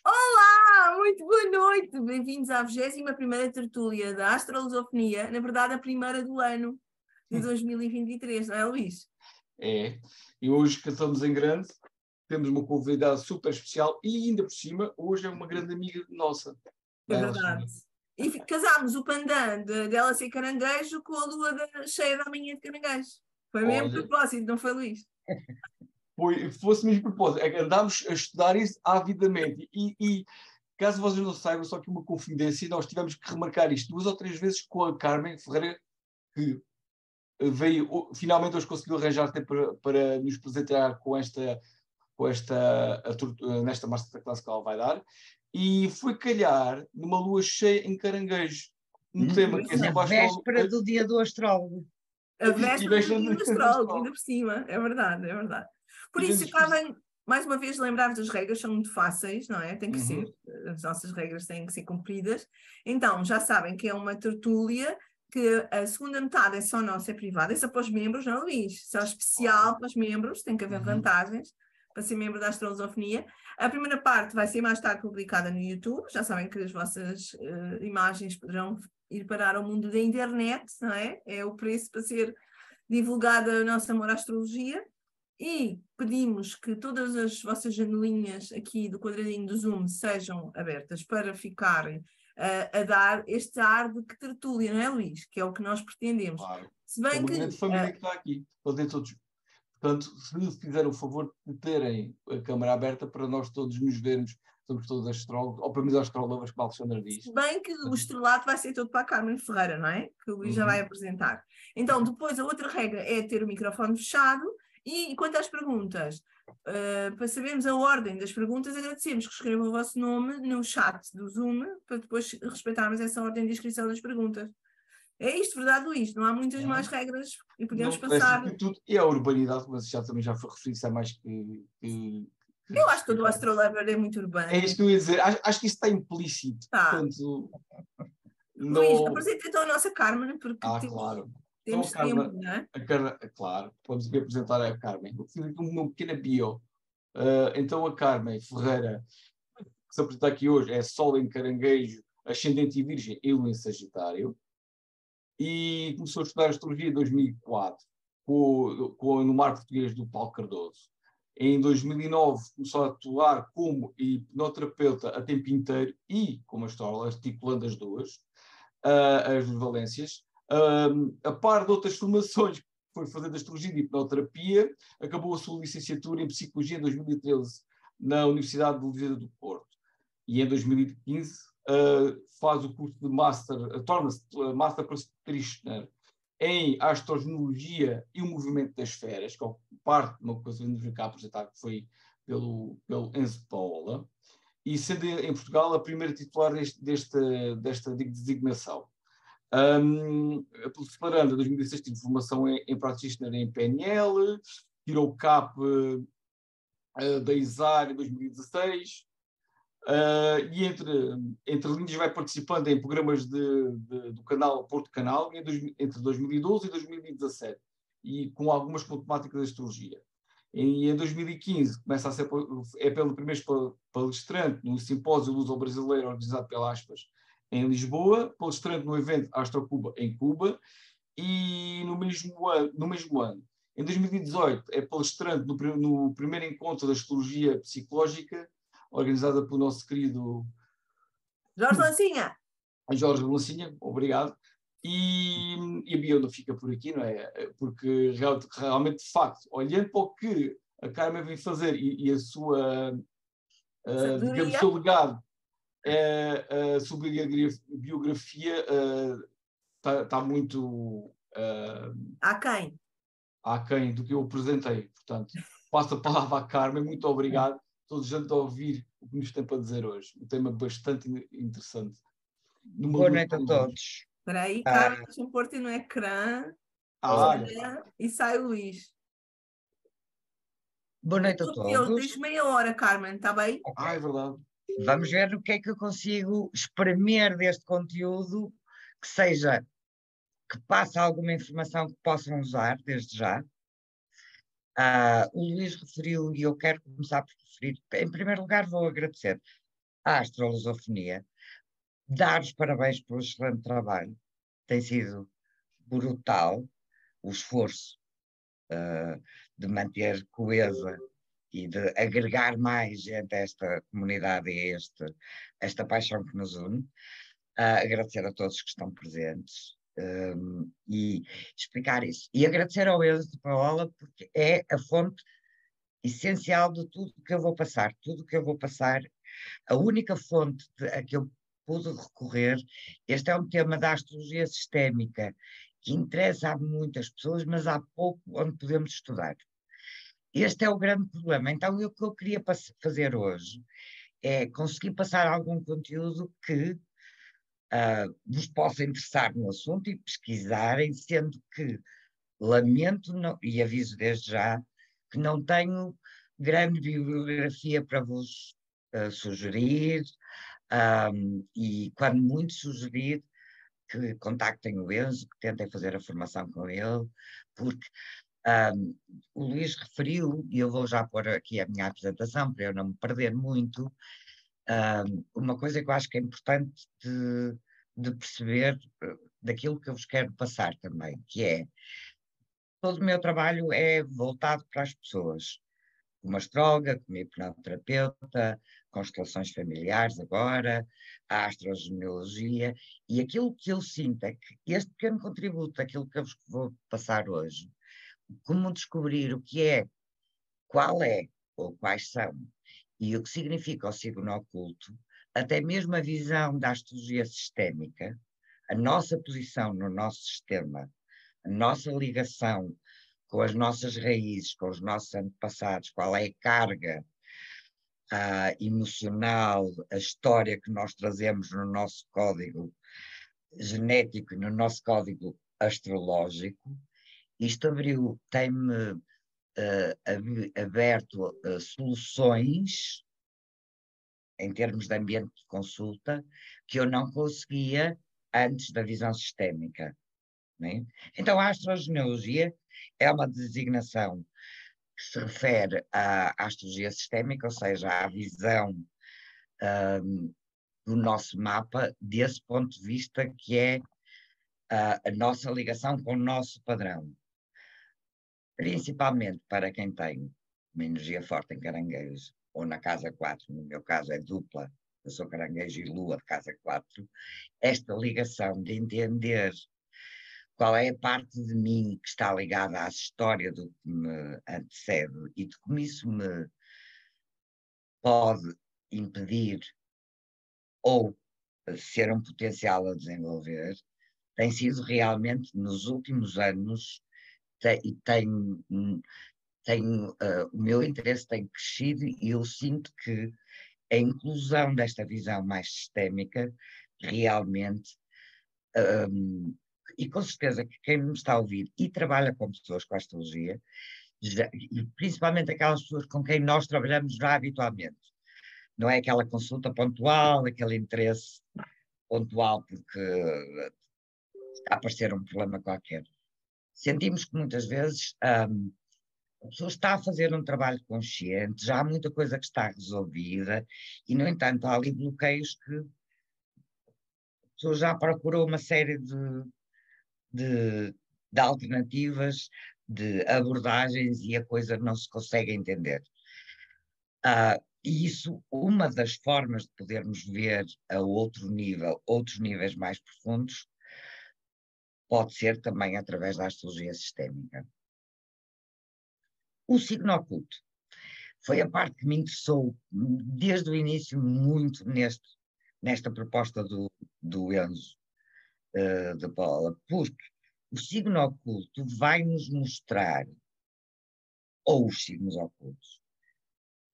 Olá, muito boa noite. Bem-vindos à 21ª tertúlia da Astrolosofonia, na verdade a primeira do ano de 2023, não é, Luís? É, e hoje cantamos em grande, temos uma convidada super especial e ainda por cima, hoje é uma grande amiga nossa. É verdade. E casámos o pandan dela ser caranguejo com a lua cheia da manhã de caranguejo. Foi mesmo Olha, propósito, não foi, Luís? fosse mesmo propósito, é que andámos a estudar isso avidamente e caso vocês não saibam, só que uma confidência, nós tivemos que remarcar isto 2 ou 3 vezes com a Carmen Ferreira, que veio, finalmente hoje conseguiu arranjar tempo para nos presentear nesta masterclass que ela vai dar, e foi calhar numa lua cheia em Caranguejo, um tema que é Na sobre a véspera do dia do astrólogo. A véspera do dia do astrólogo, ainda astrólogo. por cima, é verdade, é verdade. Por isso, Tivemos acabem, mais uma vez, lembrar-vos das regras, são muito fáceis, não é? Tem que ser, Uhum. as nossas regras têm que ser cumpridas. Então, já sabem que é uma tertúlia, que a segunda metade é só nossa, é privada, é só para os membros, não, Luís? Só especial para os membros, tem que haver vantagens para ser membro da Astrolosofonia. A primeira parte vai ser mais tarde publicada no YouTube, já sabem que as vossas imagens poderão ir parar ao mundo da internet, não é? É o preço para ser divulgada o nosso amor à astrologia. E pedimos que todas as vossas janelinhas aqui do quadradinho do Zoom sejam abertas para ficarem a dar este ar de que tertúlia, não é, Luís? Que é o que nós pretendemos. Claro. Se É bem uma que grande família que está aqui. Todos. Portanto, se fizeram o favor de terem a câmara aberta para nós todos nos vermos, somos todos astrólogos, ou pelo menos astrólogos, como a Alexandra diz. Se bem que o estrelato vai ser todo para a Carmen Ferreira, não é? Que o Luís já vai apresentar. Então, depois, a outra regra é ter o microfone fechado. E quanto às perguntas, para sabermos a ordem das perguntas, agradecemos que escrevam o vosso nome no chat do Zoom, para depois respeitarmos essa ordem de inscrição das perguntas. É isto, verdade, Luís? Não há muitas mais regras e podemos Não parece passar. que tudo. E a urbanidade, mas também já foi referido, isso é mais Eu acho que todo o Astrolover é muito É urbano. isto que eu ia dizer. Acho que isso está implícito. Tá. Portanto, Luís, não. apresenta então a nossa Carmen, porque Claro. temos Então, a Carmen, tempo, não é? claro, podemos aqui apresentar a Carmen. Eu fiz aqui uma pequena bio. Então, a Carmen Ferreira, que se apresenta aqui hoje, é Sol em Caranguejo, Ascendente e Virgem e Lua em Sagitário. E começou a estudar Astrologia em 2004, no Mar Português do Paulo Cardoso. Em 2009 começou a atuar como hipnoterapeuta a tempo inteiro e como astróloga, articulando as duas, as valências. A par de outras formações que foi fazendo astrologia e hipnoterapia, acabou a sua licenciatura em Psicologia em 2013 na Universidade de Louvain do Porto. E em 2015 faz o curso de Master, torna-se Master Practitioner em Astrologia e o Movimento das Esferas, que é parte de uma coisa que nos cá apresentar, que foi pelo Enzo Paola, e sendo em Portugal a primeira titular desta designação. Separando, em 2016 tive formação em Practitioner em PNL, tirou o CAP da ISAR em 2016, e entre linhas vai participando em programas do canal Porto Canal entre 2012 e 2017, e com algumas com temáticas de astrologia. E em 2015 começa a ser pelo primeiro palestrante no simpósio luso-brasileiro organizado pela Aspas em Lisboa, palestrante no evento Astrocuba em Cuba, e no mesmo ano, em 2018, é palestrante no primeiro encontro da astrologia psicológica organizada pelo nosso querido Jorge Lancinha. Jorge Lancinha, obrigado. E a bio não fica por aqui, não é? Porque realmente, de facto, olhando para o que a Carmen vem fazer e a sua, digamos, o seu legado, a sua biografia está muito aquém do que eu apresentei. Portanto, passo a palavra à Carmen, muito obrigado. Todos juntos a ouvir o que nos tem para dizer hoje. Um tema bastante interessante. Boa noite a todos. Espera aí, Carmen, deixa-me pôr-te no ecrã. E sai o Luís. Boa noite a todos. Tens meia hora, Carmen, está bem? É verdade. Vamos ver o que é que eu consigo espremer deste conteúdo que passe alguma informação que possam usar desde já. O Luís referiu, e eu quero começar por referir, em primeiro lugar vou agradecer à astrolosofonia, dar os parabéns pelo excelente trabalho. Tem sido brutal o esforço de manter coesa e de agregar mais gente a esta comunidade e a esta paixão que nos une. Agradecer a todos que estão presentes e explicar isso. E agradecer ao Enzo de Paola, porque é a fonte essencial de tudo que eu vou passar. Tudo que eu vou passar, a única fonte a que eu pude recorrer, este é um tema da astrologia sistémica, que interessa a muitas pessoas, mas há pouco onde podemos estudar. Este é o grande problema. Então, o que eu queria fazer hoje é conseguir passar algum conteúdo que vos possa interessar no assunto e pesquisarem, sendo que lamento, e aviso desde já, que não tenho grande bibliografia para vos sugerir, e quando muito sugerir, que contactem o Enzo, que tentem fazer a formação com ele, porque o Luís referiu, e eu vou já pôr aqui a minha apresentação para eu não me perder muito, uma coisa que eu acho que é importante de perceber daquilo que eu vos quero passar também, que é, todo o meu trabalho é voltado para as pessoas, como astróloga, como hipnoterapeuta, constelações familiares agora, a astrogenealogia, e aquilo que eu sinto é que este pequeno contributo, aquilo que eu vos vou passar hoje, como descobrir o que é, qual é, ou quais são, e o que significa o signo oculto, até mesmo a visão da astrologia sistémica, a nossa posição no nosso sistema, a nossa ligação com as nossas raízes, com os nossos antepassados, qual é a carga emocional, a história que nós trazemos no nosso código genético e no nosso código astrológico. Isto tem-me aberto soluções em termos de ambiente de consulta que eu não conseguia antes da visão sistémica. Né? Então, a astrogenealogia é uma designação que se refere à astrologia sistémica, ou seja, à visão do nosso mapa, desse ponto de vista que é a nossa ligação com o nosso padrão. Principalmente para quem tem uma energia forte em Caranguejo, ou na casa 4, no meu caso é dupla, eu sou Caranguejo e Lua de casa 4, esta ligação de entender qual é a parte de mim que está ligada à história do que me antecede e de como isso me pode impedir ou ser um potencial a desenvolver, tem sido realmente nos últimos anos, o meu interesse tem crescido e eu sinto que a inclusão desta visão mais sistémica realmente, e com certeza que quem me está a ouvir e trabalha com pessoas com astrologia, e principalmente aquelas pessoas com quem nós trabalhamos já habitualmente, não é aquela consulta pontual, aquele interesse pontual porque está a aparecer um problema qualquer. Sentimos que muitas vezes a pessoa está a fazer um trabalho consciente, já há muita coisa que está resolvida e, no entanto, há ali bloqueios que a pessoa já procurou uma série de alternativas, de abordagens e a coisa não se consegue entender. E isso, uma das formas de podermos ver a outro nível, outros níveis mais profundos, pode ser também através da astrologia sistémica. O signo oculto foi a parte que me interessou desde o início muito nesta proposta do Enzo de Paula, porque o signo oculto vai nos mostrar, ou os signos ocultos,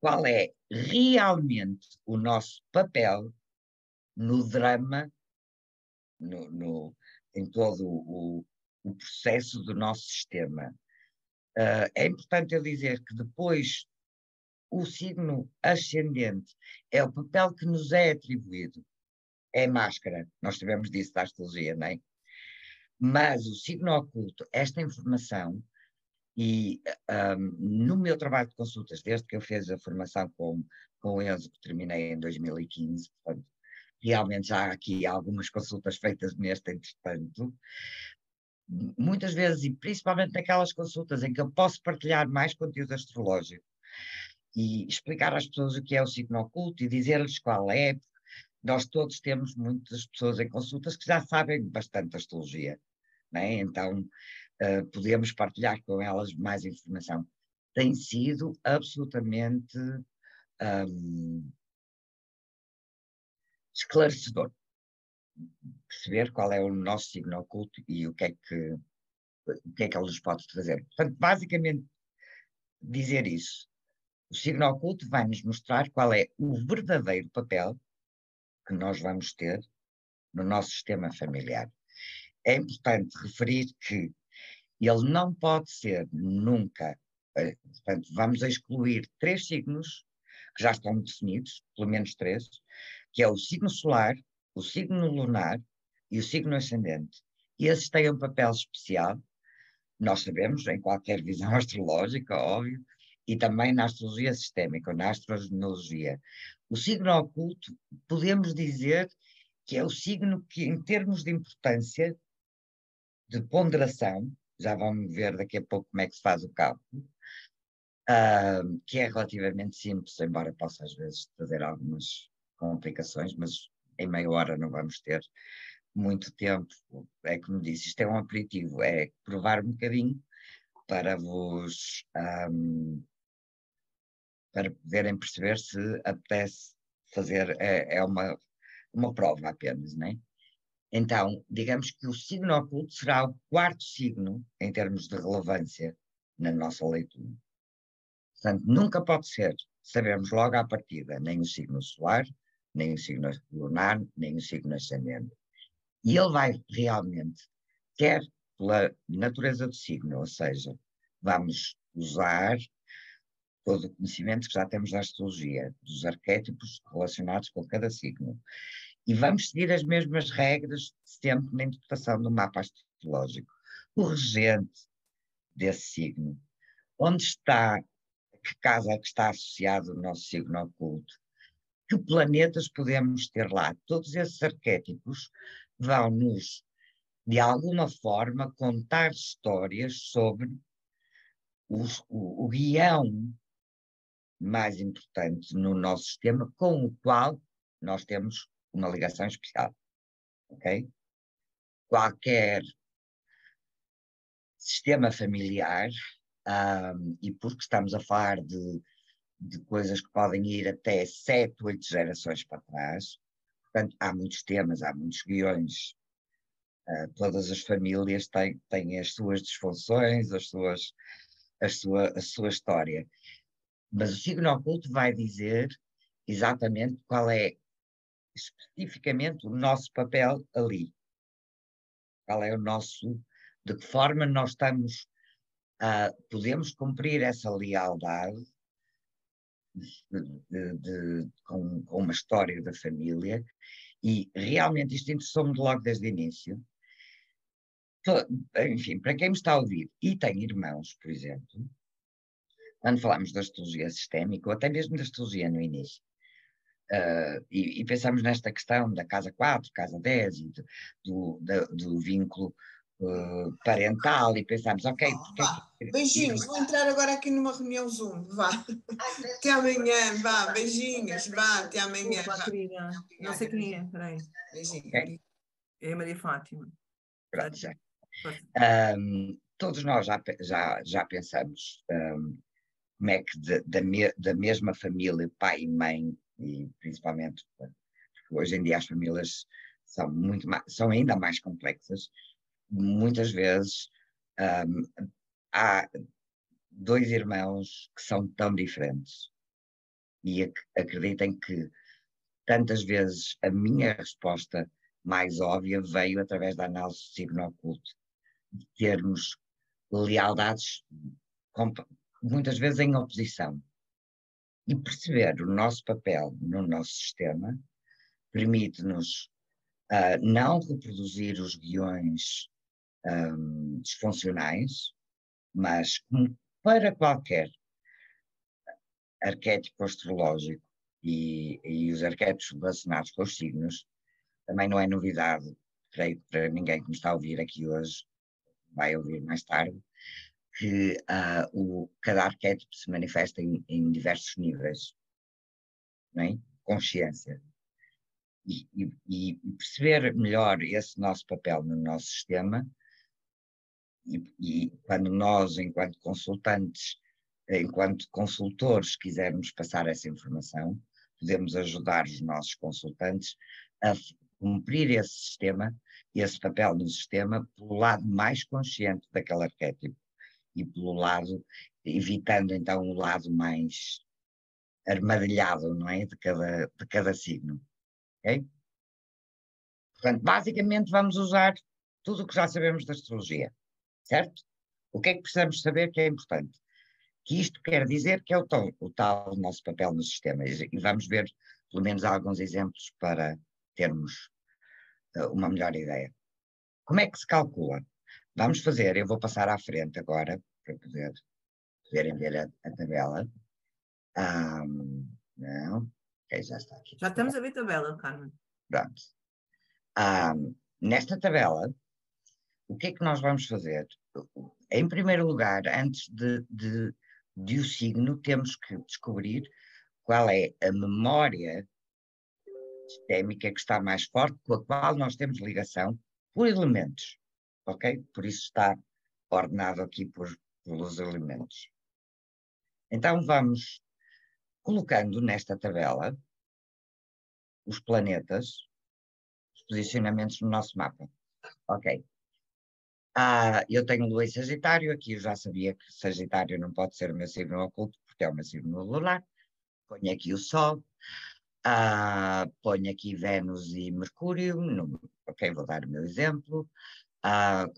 qual é realmente o nosso papel no drama, em todo o processo do nosso sistema. É importante eu dizer que depois o signo ascendente é o papel que nos é atribuído, é máscara, nós sabemos disso da astrologia, não é? Mas o signo oculto, esta informação, E no meu trabalho de consultas, desde que eu fiz a formação com o Enzo, que terminei em 2015, portanto, realmente já há aqui algumas consultas feitas neste entretanto, muitas vezes, e principalmente naquelas consultas em que eu posso partilhar mais conteúdo astrológico e explicar às pessoas o que é o signo oculto e dizer-lhes qual é. Nós todos temos muitas pessoas em consultas que já sabem bastante astrologia, né? Então podemos partilhar com elas mais informação. Tem sido absolutamente esclarecedor perceber qual é o nosso signo oculto e o que é que ele nos pode trazer. Portanto, basicamente, dizer isso. O signo oculto vai nos mostrar qual é o verdadeiro papel que nós vamos ter no nosso sistema familiar. É importante referir que ele não pode ser nunca, portanto, vamos excluir 3 signos que já estão definidos, pelo menos 3, que é o signo solar, o signo lunar e o signo ascendente. E esses têm um papel especial, nós sabemos, em qualquer visão astrológica, óbvio, e também na astrologia sistémica, ou na astrogenealogia. O signo oculto, podemos dizer que é o signo que, em termos de importância, de ponderação, já vamos ver daqui a pouco como é que se faz o cálculo, que é relativamente simples, embora possa às vezes trazer algumas complicações, mas em meia hora não vamos ter muito tempo. É como disse, isto é um aperitivo, é provar um bocadinho para vos para poderem perceber se apetece fazer, é uma prova apenas, não é? Então, digamos que o signo oculto será o 4º signo em termos de relevância na nossa leitura. Portanto, nunca pode ser, sabemos logo à partida, nem o signo solar, nem o signo lunar, nem o signo ascendente. E ele vai realmente, quer pela natureza do signo, ou seja, vamos usar todo o conhecimento que já temos da astrologia, dos arquétipos relacionados com cada signo. E vamos seguir as mesmas regras sempre na interpretação do mapa astrológico. O regente desse signo, onde está, que casa é que está associado o nosso signo oculto, que planetas podemos ter lá. Todos esses arquétipos vão-nos, de alguma forma, contar histórias sobre o guião mais importante no nosso sistema, com o qual nós temos uma ligação especial. Ok? Qualquer sistema familiar, e porque estamos a falar de coisas que podem ir até 7, 8 gerações para trás, portanto, há muitos temas, há muitos guiões, todas as famílias têm as suas disfunções, a sua história. Mas o signo oculto vai dizer exatamente qual é especificamente o nosso papel ali. Qual é o nosso, de que forma nós podemos cumprir essa lealdade com uma história da família, e realmente isto interessou-me logo desde o início. Enfim, para quem me está a ouvir e tem irmãos, por exemplo, quando falamos da astrologia sistémica, ou até mesmo da astrologia no início, e pensamos nesta questão da casa 4, casa 10, e do vínculo parental, e pensamos, ok, porque beijinhos, vou entrar agora aqui numa reunião Zoom, vá. Até amanhã, vá, beijinhos, vá, até amanhã. Desculpa, querida. Não sei quem é, peraí. Beijinho. Okay. É a Maria Fátima. Pronto, já. Todos nós já pensamos como é que da mesma família, pai e mãe, e principalmente, porque hoje em dia as famílias são ainda mais complexas, muitas vezes há 2 irmãos que são tão diferentes, e acreditem que tantas vezes a minha resposta mais óbvia veio através da análise do signo oculto, de termos lealdades muitas vezes em oposição. E perceber o nosso papel no nosso sistema permite-nos não reproduzir os guiões disfuncionais, Mas, como para qualquer arquétipo astrológico e os arquétipos relacionados com os signos, também não é novidade, creio que para ninguém que me está a ouvir aqui hoje, vai ouvir mais tarde, que cada arquétipo se manifesta em diversos níveis, não é? Consciência. E perceber melhor esse nosso papel no nosso sistema, e quando nós, enquanto consultantes, enquanto consultores, quisermos passar essa informação, podemos ajudar os nossos consultantes a cumprir esse sistema, esse papel no sistema, pelo lado mais consciente daquele arquétipo e pelo lado, evitando então o lado mais armadilhado, não é? De cada signo. Ok? Portanto, basicamente vamos usar tudo o que já sabemos da astrologia, certo? O que é que precisamos saber que é importante? Que isto quer dizer que é o tal nosso papel no sistema. E vamos ver pelo menos alguns exemplos para termos uma melhor ideia. Como é que se calcula? Vamos fazer, eu vou passar à frente agora, para poderem ver a tabela. Não, ok, já está aqui. Já estamos a ver a tabela, Carmen. Pronto. Nesta tabela, o que é que nós vamos fazer? Em primeiro lugar, antes de o signo, temos que descobrir qual é a memória sistémica que está mais forte, com a qual nós temos ligação por elementos, ok? Por isso está ordenado aqui pelos elementos. Então vamos colocando nesta tabela os planetas, os posicionamentos no nosso mapa. Ok. Eu tenho Lua em Sagitário, aqui eu já sabia que Sagitário não pode ser o meu signo oculto, porque é o meu signo lunar. Ponho aqui o Sol, ponho aqui Vênus e Mercúrio, ok, vou dar o meu exemplo.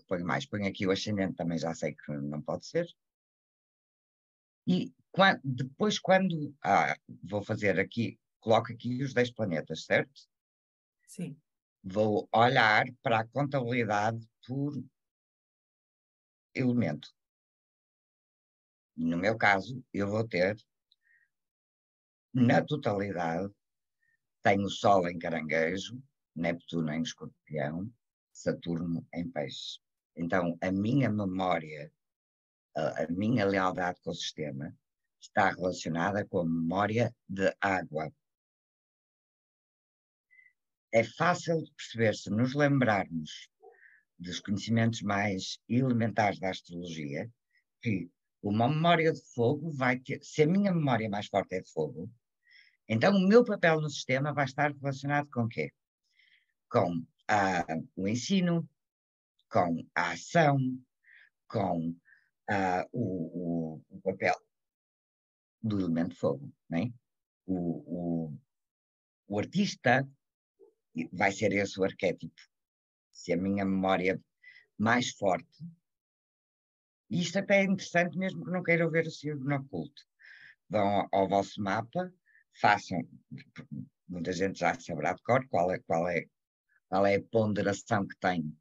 Ponho aqui o ascendente, também já sei que não pode ser. E depois quando vou fazer aqui, coloco aqui os 10 planetas, certo? Sim. Vou olhar para a contabilidade por elemento. E no meu caso, eu vou ter, na totalidade, tenho o Sol em Caranguejo, Neptuno em Escorpião, Saturno em Peixe. Então, a minha memória, a minha lealdade com o sistema, está relacionada com a memória de água. É fácil de perceber se nos lembrarmos dos conhecimentos mais elementares da astrologia, que uma memória de fogo vai ter, se a minha memória mais forte é de fogo, então o meu papel no sistema vai estar relacionado com o quê? Com o ensino, com a ação, com o papel do elemento fogo, né? O artista vai ser esse o arquétipo. Se a minha memória mais forte, e isto até é interessante mesmo que não queiram ver o signo oculto, vão ao vosso mapa, façam, muita gente já saberá de cor qual é a ponderação que tem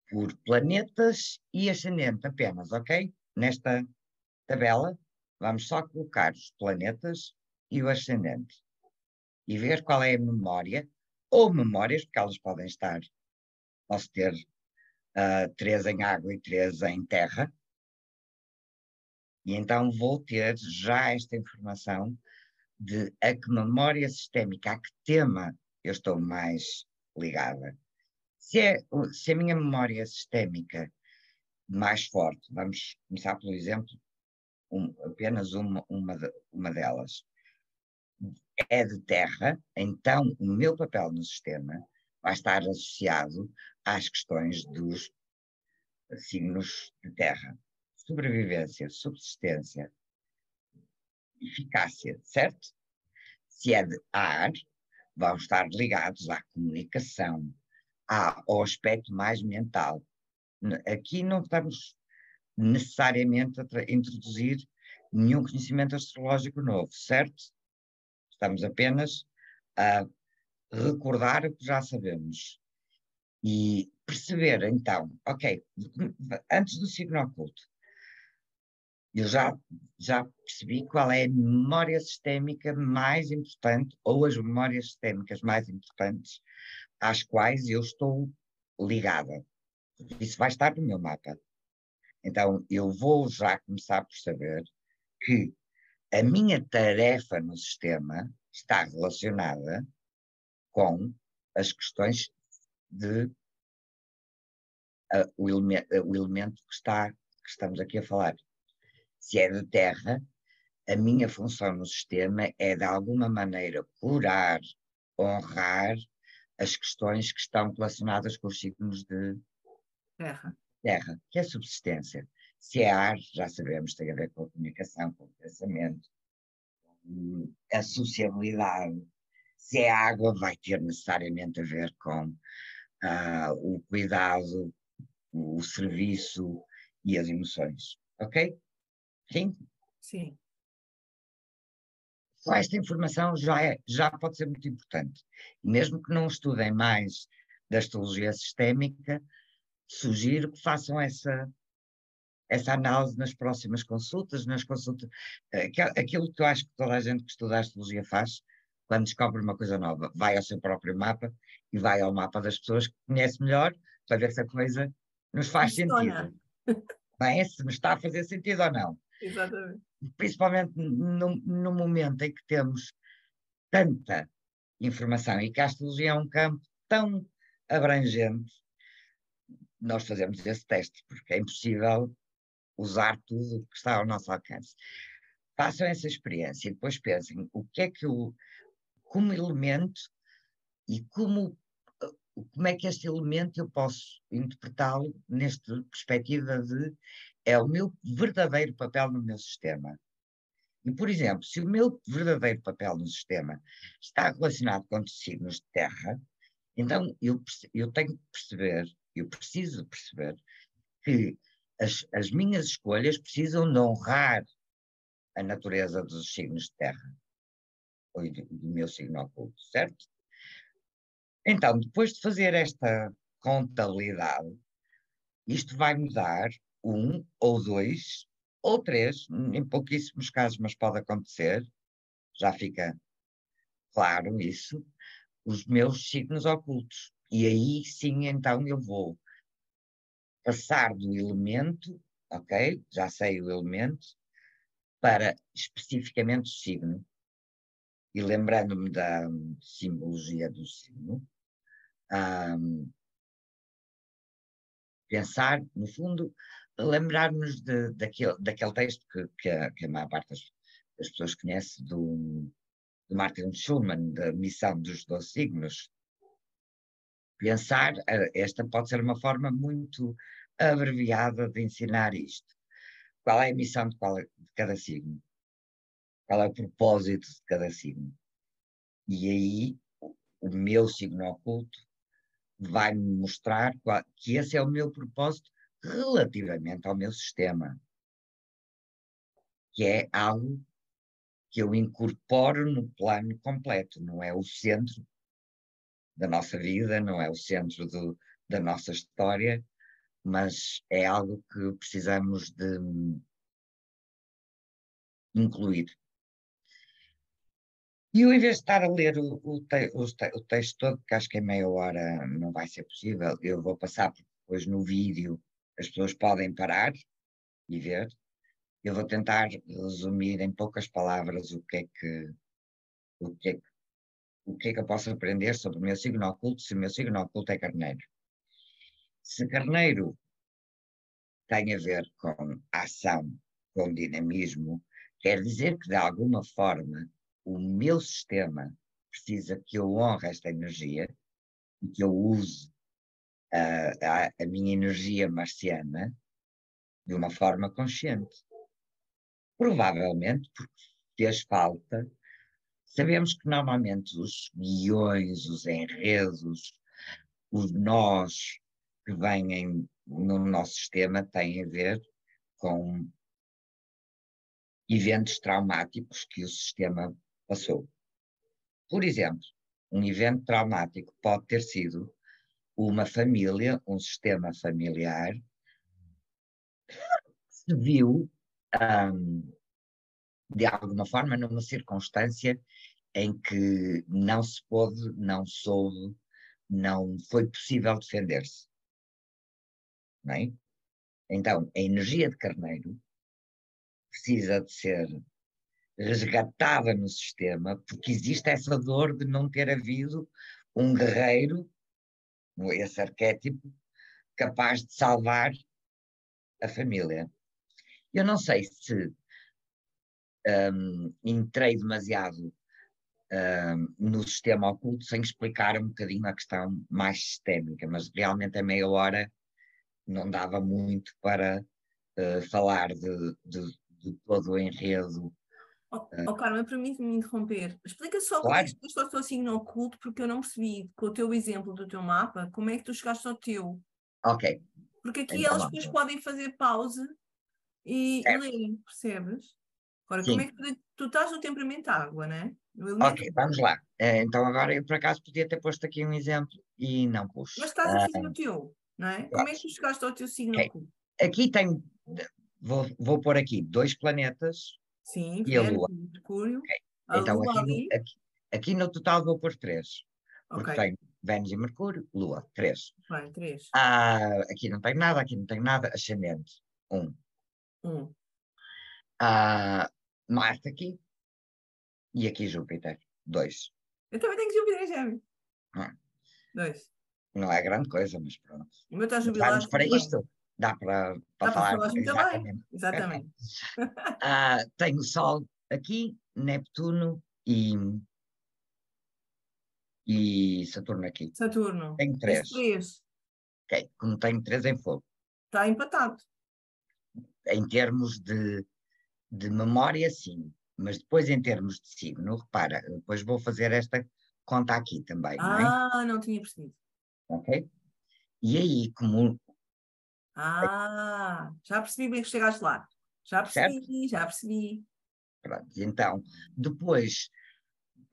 por planetas e ascendente apenas, ok? Nesta tabela, vamos só colocar os planetas e o ascendente e ver qual é a memória, ou memórias, porque elas podem estar, posso ter 3 em água e 3 em terra, e então vou ter já esta informação de a que memória sistémica, a que tema eu estou mais ligada. Se a minha memória sistémica mais forte, vamos começar pelo exemplo, apenas uma delas, é de terra, então o meu papel no sistema vai estar associado às questões dos signos de terra. Sobrevivência, subsistência, eficácia, certo? Se é de ar, vão estar ligados à comunicação, ao aspecto mais mental. Aqui não estamos necessariamente a introduzir nenhum conhecimento astrológico novo, certo? Estamos apenas a recordar o que já sabemos e perceber então, ok, antes do signo oculto, eu já percebi qual é a memória sistémica mais importante, ou as memórias sistémicas mais importantes, às quais eu estou ligada. Isso vai estar no meu mapa. Então, eu vou já começar por saber que a minha tarefa no sistema está relacionada com as questões de o elemento que estamos aqui a falar. Se é de terra, a minha função no sistema é, de alguma maneira, curar, honrar as questões que estão relacionadas com os signos de terra, que é a subsistência. Se é ar, já sabemos, tem a ver com a comunicação, com o pensamento, com a sociabilidade. Se é água, vai ter necessariamente a ver com o cuidado, o serviço e as emoções. Ok? Sim? Sim. Só esta informação já pode ser muito importante. E mesmo que não estudem mais da astrologia sistémica, sugiro que façam essa análise nas próximas consultas, aquilo que eu acho que toda a gente que estuda a astrologia faz, quando descobre uma coisa nova, vai ao seu próprio mapa e vai ao mapa das pessoas que conhece melhor, para ver se a coisa nos faz sentido. Bem, se me está a fazer sentido ou não. Exatamente. Principalmente no momento em que temos tanta informação e que a astrologia é um campo tão abrangente, nós fazemos esse teste, porque é impossível usar tudo o que está ao nosso alcance. Façam essa experiência e depois pensem o que é que eu, como elemento, e como é que este elemento eu posso interpretá-lo nesta perspectiva de é o meu verdadeiro papel no meu sistema. E, por exemplo, se o meu verdadeiro papel no sistema está relacionado com os signos de terra, então eu tenho que perceber, eu preciso perceber que as minhas escolhas precisam de honrar a natureza dos signos de terra, ou do meu signo oculto, certo? Então, depois de fazer esta contabilidade, isto vai-me dar 1 ou 2 ou 3, em pouquíssimos casos, mas pode acontecer, já fica claro isso, os meus signos ocultos. E aí sim, então eu vou passar do elemento, ok? Já sei o elemento, para especificamente o signo. E lembrando-me da simbologia do signo, pensar, no fundo, lembrar-nos daquele texto que a maior parte das pessoas conhece, do Martin Schulman, da missão dos 12 signos. Pensar, esta pode ser uma forma muito abreviada de ensinar isto. Qual é a missão de cada signo? Qual é o propósito de cada signo? E aí, o meu signo oculto vai-me mostrar que esse é o meu propósito relativamente ao meu sistema, que é algo que eu incorporo no plano completo, não é o centro da nossa vida, não é o centro da nossa história, mas é algo que precisamos de incluir. E eu, em vez de estar a ler o texto todo, que acho que em meia hora não vai ser possível, eu vou passar, porque depois no vídeo as pessoas podem parar e ver. Eu vou tentar resumir em poucas palavras o que é que eu posso aprender sobre o meu signo oculto, se o meu signo oculto é carneiro. Se carneiro tem a ver com ação, com dinamismo, quer dizer que de alguma forma o meu sistema precisa que eu honre esta energia e que eu use a minha energia marciana de uma forma consciente. Provavelmente porque fez falta. Sabemos que normalmente os guiões, os enredos, os nós que vêm no nosso sistema têm a ver com eventos traumáticos que o sistema passou. Por exemplo, um evento traumático pode ter sido uma família, um sistema familiar, que se viu de alguma forma, numa circunstância em que não se pôde, não soube, não foi possível defender-se. Não é? Então, a energia de carneiro precisa de ser resgatada no sistema, porque existe essa dor de não ter havido um guerreiro, esse arquétipo, capaz de salvar a família. Eu não sei se entrei demasiado no sistema oculto sem explicar um bocadinho a questão mais sistémica, mas realmente a meia hora não dava muito para falar de todo o enredo. Carmen, permite-me interromper. Explica só como é que Claro. chegaste ao teu signo oculto, porque eu não percebi, com o teu exemplo do teu mapa, como é que tu chegaste ao teu. Ok. Porque aqui Então, elas depois podem fazer pausa e lerem, percebes? Agora, como é sim. que tu estás no temperamento água, né? No Ok, elemento água. vamos lá. Então agora eu por acaso podia ter posto aqui um exemplo e não Mas pus. estás a fazer o teu, não é? Como é que Pronto. tu chegaste ao teu signo Ok. oculto? Aqui tenho, vou pôr aqui 2 planetas Sim, e a Vênus, Lua. Mercúrio, Ok. a Então Lua ali. aqui no total vou pôr 3, Ok, porque tenho Vênus e Mercúrio, Lua, 3. bem, 3, Aqui não tenho nada, aqui não tenho nada, ascendente, 1. 1. Marte aqui e aqui Júpiter, 2. Eu também tenho Júpiter em Gêmeos. Não, 2. não é grande coisa, mas pronto. O meu está Mas dá-nos jubilado, para tudo bem. isto? Dá para Dá para falar, falar muito bem. exatamente. Exatamente. Tenho Sol aqui, Neptuno e Saturno aqui. Saturno. Tenho Esse 3. 3 Ok, como tenho 3 em fogo. está empatado. Em termos de memória, sim. Mas depois, em termos de signo, repara, depois vou fazer esta conta aqui também, não é? Não tinha percebido. Ok? E aí, como. Já percebi bem que chegaste lá. Já Certo? percebi, já percebi. Pronto. Então, depois,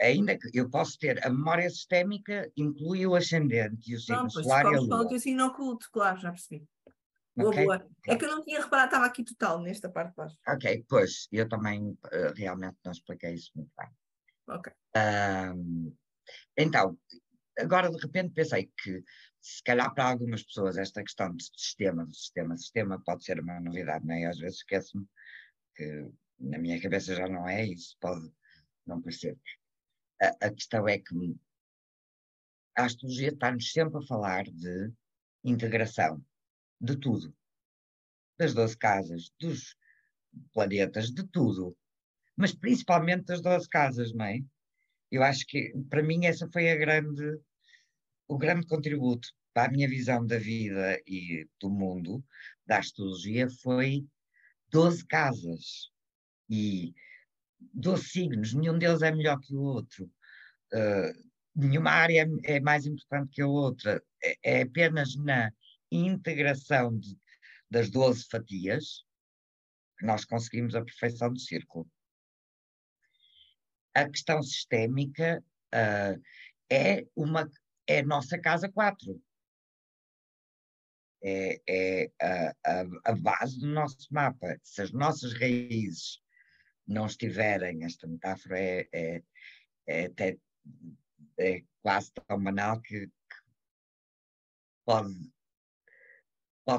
ainda que eu posso ter a memória sistémica, inclui o ascendente e o signo Pronto, depois solar e a descobres qual é o lua. teu signo oculto, claro, já percebi. Boa, Ok? boa. É que eu não tinha reparado, estava aqui total nesta parte de baixo. Ok, pois, eu também realmente não expliquei isso muito bem. Ok. Então, agora de repente pensei que, se calhar para algumas pessoas, esta questão de sistema pode ser uma novidade, não é? Às vezes esqueço-me que na minha cabeça já não é, isso pode não parecer. A questão é que a astrologia está-nos sempre a falar de integração, de tudo, das 12 casas, dos planetas, de tudo, mas principalmente das 12 casas, não é? Eu acho que, para mim, essa foi o grande contributo para a minha visão da vida e do mundo, da astrologia, foi 12 casas e 12 signos, nenhum deles é melhor que o outro. Nenhuma área é mais importante que a outra. É apenas na integração das 12 fatias que nós conseguimos a perfeição do círculo. A questão sistémica é a nossa casa 4. É a base do nosso mapa. Se as nossas raízes não estiverem, esta metáfora até quase tão banal que pode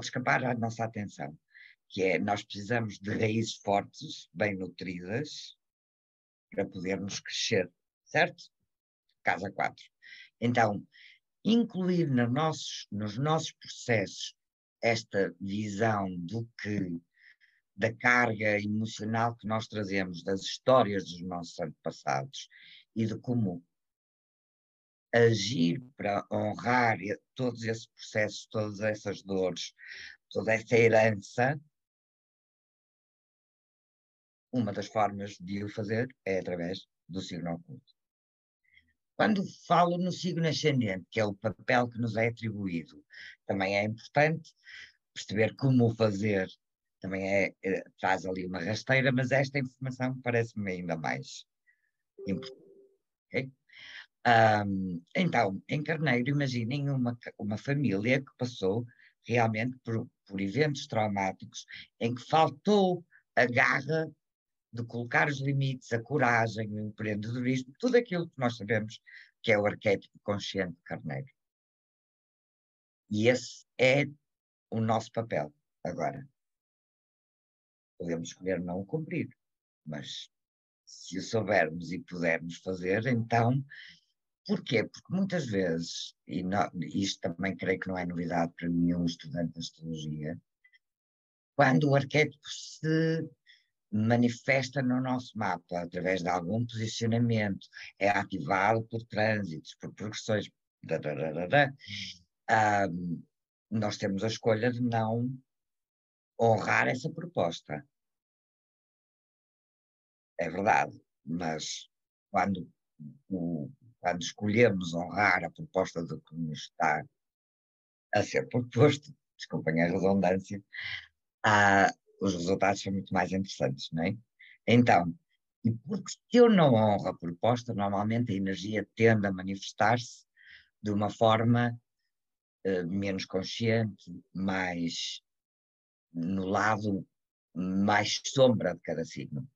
escapar à nossa atenção, que é nós precisamos de raízes fortes, bem nutridas, para podermos crescer, certo? Casa 4. Então, incluir nos nossos processos esta visão da carga emocional que nós trazemos das histórias dos nossos antepassados e de como agir para honrar todos esses processos, todas essas dores, toda essa herança, uma das formas de o fazer é através do signo oculto. Quando falo no signo ascendente, que é o papel que nos é atribuído, também é importante perceber como o fazer, também traz ali uma rasteira, mas esta informação parece-me ainda mais importante. Okay? Então, em Carneiro, imaginem uma família que passou realmente por eventos traumáticos em que faltou a garra de colocar os limites, a coragem, o empreendedorismo, tudo aquilo que nós sabemos que é o arquétipo consciente de carneiro. E esse é o nosso papel agora. Podemos escolher não o cumprir, mas se o soubermos e pudermos fazer, então, porquê? Porque muitas vezes, e isto também creio que não é novidade para nenhum estudante de astrologia, quando o arquétipo se manifesta no nosso mapa através de algum posicionamento, é ativado por trânsitos, por progressões, nós temos a escolha de não honrar essa proposta. É verdade, mas quando, quando escolhemos honrar a proposta do que nos está a ser proposto, desculpem a redundância, os resultados são muito mais interessantes, não é? Então, e porque se eu não honro a proposta, normalmente a energia tende a manifestar-se de uma forma menos consciente, mais no lado mais sombra de cada signo.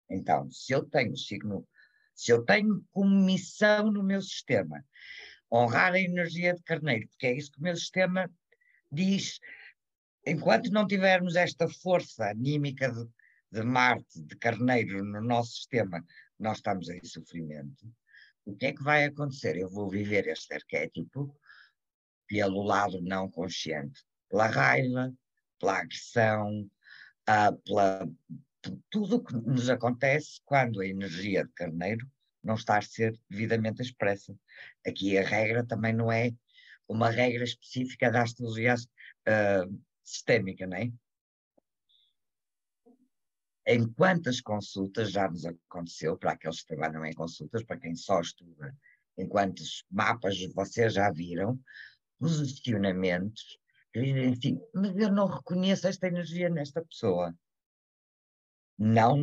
Então, se eu tenho como missão no meu sistema honrar a energia de carneiro, porque é isso que o meu sistema diz, enquanto não tivermos esta força anímica de Marte, de carneiro no nosso sistema, nós estamos em sofrimento. O que é que vai acontecer? Eu vou viver este arquétipo pelo lado não consciente, pela raiva, pela agressão, por tudo o que nos acontece quando a energia de carneiro não está a ser devidamente expressa. Aqui a regra também não é uma regra específica da astrologia sistémica, não é? Em quantas consultas já nos aconteceu, para aqueles que trabalham em consultas, para quem só estuda, em quantos mapas vocês já viram, posicionamentos que dizem assim, mas eu não reconheço esta energia nesta pessoa. Não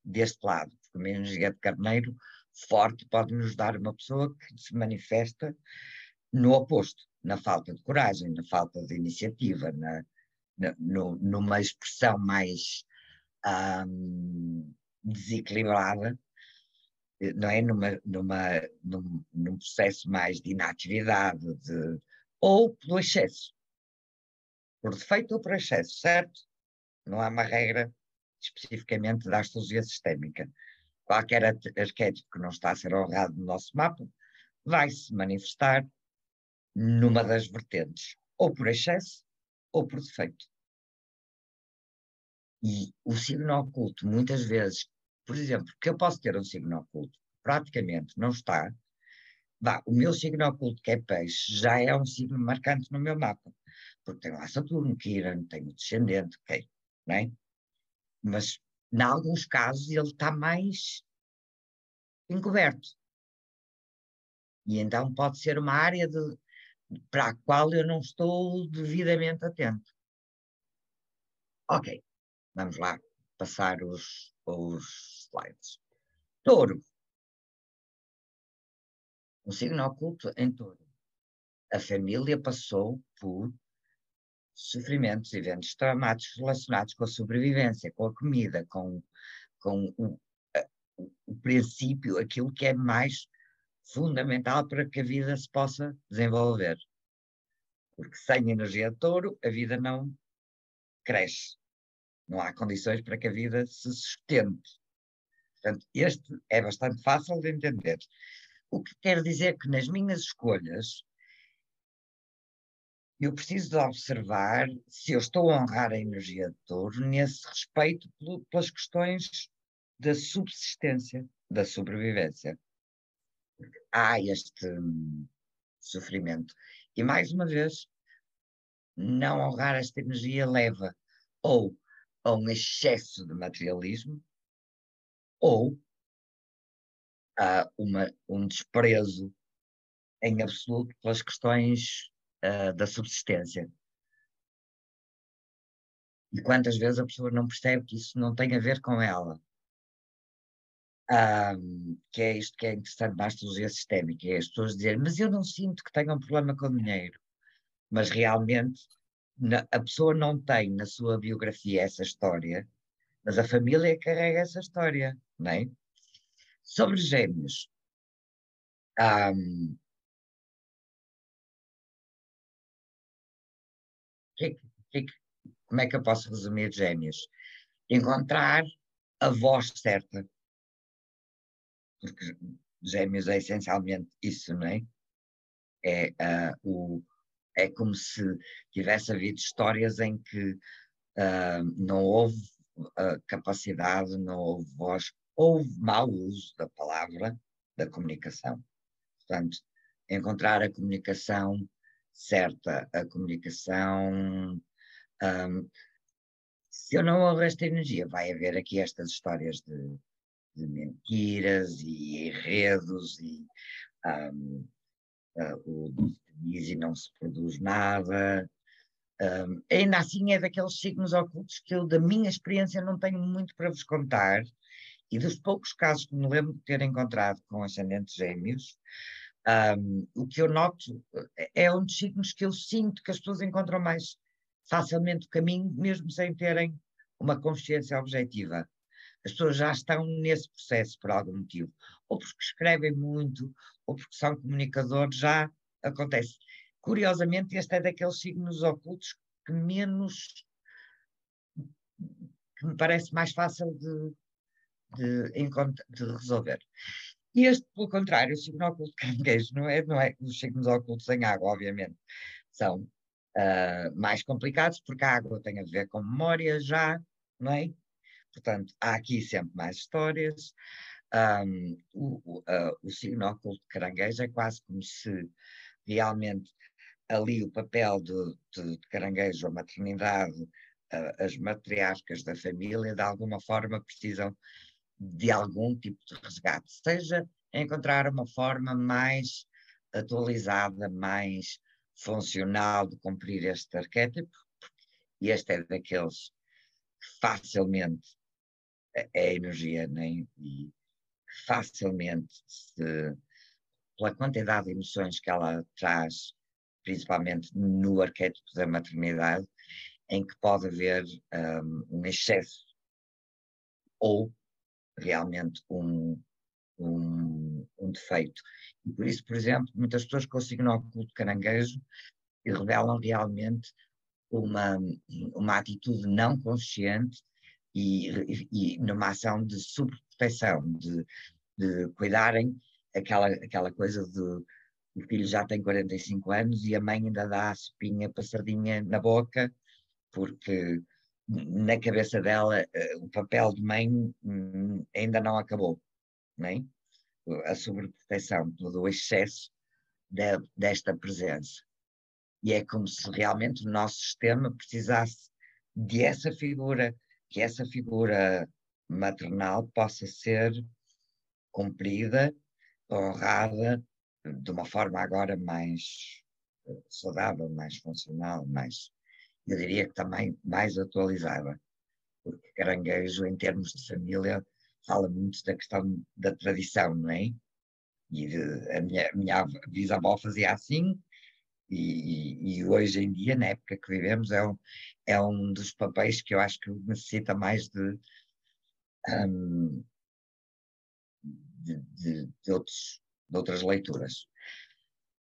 deste lado, porque uma energia de carneiro forte pode nos dar uma pessoa que se manifesta no oposto, na falta de coragem, na falta de iniciativa, numa expressão mais desequilibrada, não é? Num processo mais de inatividade, ou pelo excesso. Por defeito ou por excesso, certo? Não há uma regra especificamente da astrologia sistémica. Qualquer arquétipo que não está a ser honrado no nosso mapa vai se manifestar numa das vertentes, ou por excesso ou por defeito. E o signo oculto, muitas vezes, por exemplo, que eu posso ter um signo oculto, praticamente não está. O meu signo oculto, que é peixe, já é um signo marcante no meu mapa, porque tem lá Saturno, Quirón, tem o descendente, ok, não é? Mas, em alguns casos, ele está mais encoberto. E então pode ser uma área para a qual eu não estou devidamente atento. Ok, vamos lá passar os slides. Touro. Um signo oculto em Touro. A família passou por sofrimentos, eventos traumáticos relacionados com a sobrevivência, com a comida, com o princípio, aquilo que é mais fundamental para que a vida se possa desenvolver. Porque sem energia de Touro, a vida não cresce. Não há condições para que a vida se sustente. Portanto, este é bastante fácil de entender. O que quer dizer que nas minhas escolhas eu preciso de observar se eu estou a honrar a energia de Touro nesse respeito pelas questões da subsistência, da sobrevivência. Há este sofrimento. E mais uma vez, não honrar esta energia leva ou a um excesso de materialismo ou a um desprezo em absoluto pelas questões da subsistência. E quantas vezes a pessoa não percebe que isso não tem a ver com ela? Que é isto que é interessante na astrologia sistémica, é as pessoas dizerem, mas eu não sinto que tenha um problema com o dinheiro. Mas realmente a pessoa não tem na sua biografia essa história Mas a família carrega essa história, não é? Sobre gêmeos, que- que- como é que eu posso resumir gêmeos? Encontrar a voz certa, porque gêmeos é essencialmente isso, não é? É, é como se tivesse havido histórias em que não houve capacidade, não houve voz, houve mau uso da palavra, da comunicação. Portanto, encontrar a comunicação certa, a comunicação. Se eu não arrasto energia, vai haver aqui estas histórias de mentiras e enredos e o diz e não se produz nada. Ainda assim é daqueles signos ocultos que eu, da minha experiência, não tenho muito para vos contar, e dos poucos casos que me lembro de ter encontrado com ascendentes gêmeos, o que eu noto é um dos signos que eu sinto que as pessoas encontram mais facilmente o caminho, mesmo sem terem uma consciência objetiva. As pessoas já estão nesse processo por algum motivo, ou porque escrevem muito, ou porque são comunicadores, já acontece. Curiosamente, este é daqueles signos ocultos que menos, que me parece mais fácil de resolver. E este, pelo contrário, o signo oculto caranguejo não é os signos ocultos em água, obviamente, são mais complicados, porque a água tem a ver com memória já, não é? Portanto, há aqui sempre mais histórias. O signo oculto de caranguejo é quase como se realmente ali o papel de caranguejo, a maternidade, as matriarcas da família, de alguma forma precisam de algum tipo de resgate, seja encontrar uma forma mais atualizada, mais funcional de cumprir este arquétipo, e este é daqueles que facilmente é energia, né? E facilmente, pela quantidade de emoções que ela traz, principalmente no arquétipo da maternidade, em que pode haver um excesso ou realmente um defeito. E por isso, por exemplo, muitas pessoas com o signo oculto caranguejo revelam realmente uma atitude não consciente e numa ação de sobreproteção, de cuidarem aquela coisa de o filho já tem 45 anos e a mãe ainda dá a sopinha para sardinha na boca, porque na cabeça dela o papel de mãe ainda não acabou, não é? A sobreproteção, todo o excesso desta presença. E é como se realmente o nosso sistema precisasse de essa figura, que essa figura maternal possa ser cumprida, honrada, de uma forma agora mais saudável, mais funcional, eu diria que também mais atualizada, porque caranguejo, em termos de família, fala muito da questão da tradição, não é? E a minha bisavó fazia assim, e hoje em dia, na época que vivemos, é um dos papéis que eu acho que necessita mais um, de outras leituras.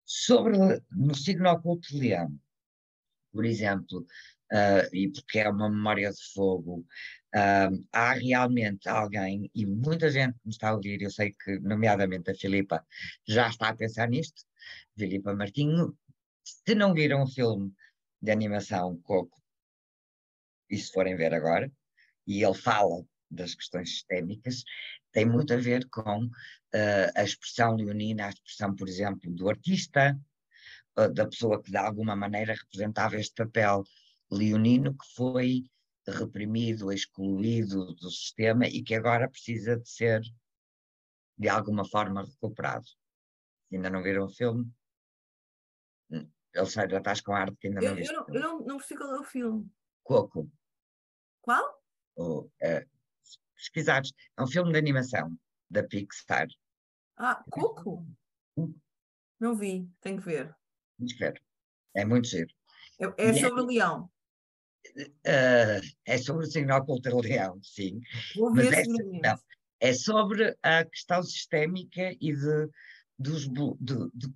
Sobre no signo oculto de Leão, por exemplo, e porque é uma memória de fogo, há realmente alguém, e muita gente que me está a ouvir, eu sei que, nomeadamente a Filipa, já está a pensar nisto, Filipa Martinho, se não viram o filme de animação Coco, e se forem ver agora, e ele fala das questões sistémicas, tem muito a ver com a expressão leonina, a expressão, por exemplo, do artista, da pessoa que de alguma maneira representava este papel leonino que foi reprimido, excluído do sistema e que agora precisa de ser de alguma forma recuperado. Ainda não viram o filme? Ou seja, já estás com ar de que ainda Eu, não eu, viste o não, eu filme. não, não percebi qual é o filme. Coco, Qual? ou, se pesquisares, é um filme de animação da Pixar. Ah, Coco? Não vi, tenho que ver. Vamos ver. É muito giro. É E é, sobre o leão. É sobre o signo oculto de Leão, sim. Vou Mas ver não, seguramente. é sobre a questão sistémica e de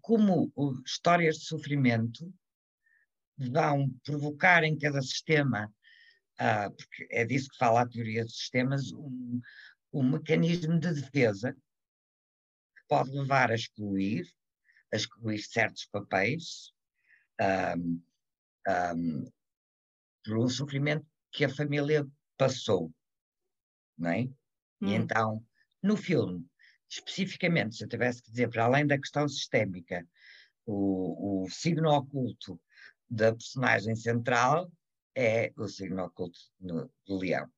como histórias de sofrimento vão provocar em cada sistema, porque é disso que fala a teoria dos sistemas, um mecanismo de defesa que pode levar a excluir certos papéis, um, um, por um sofrimento que a família passou, não é? E então, no filme, especificamente, se eu tivesse que dizer, para além da questão sistémica, o signo oculto da personagem central é o signo oculto do leão.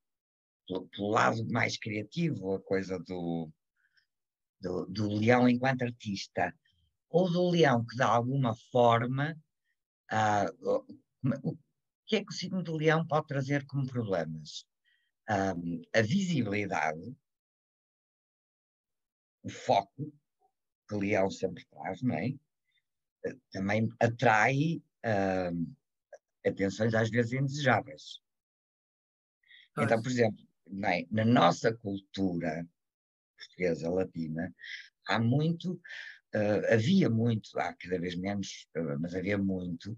Pelo lado mais criativo, a coisa do leão enquanto artista, ou do leão que de alguma forma, o que é que o signo do leão pode trazer como problemas? A visibilidade, o foco, que o leão sempre traz, não é? Também atrai atenções às vezes indesejáveis. Então, por exemplo, na nossa cultura portuguesa latina, havia muito, há cada vez menos, mas havia muito,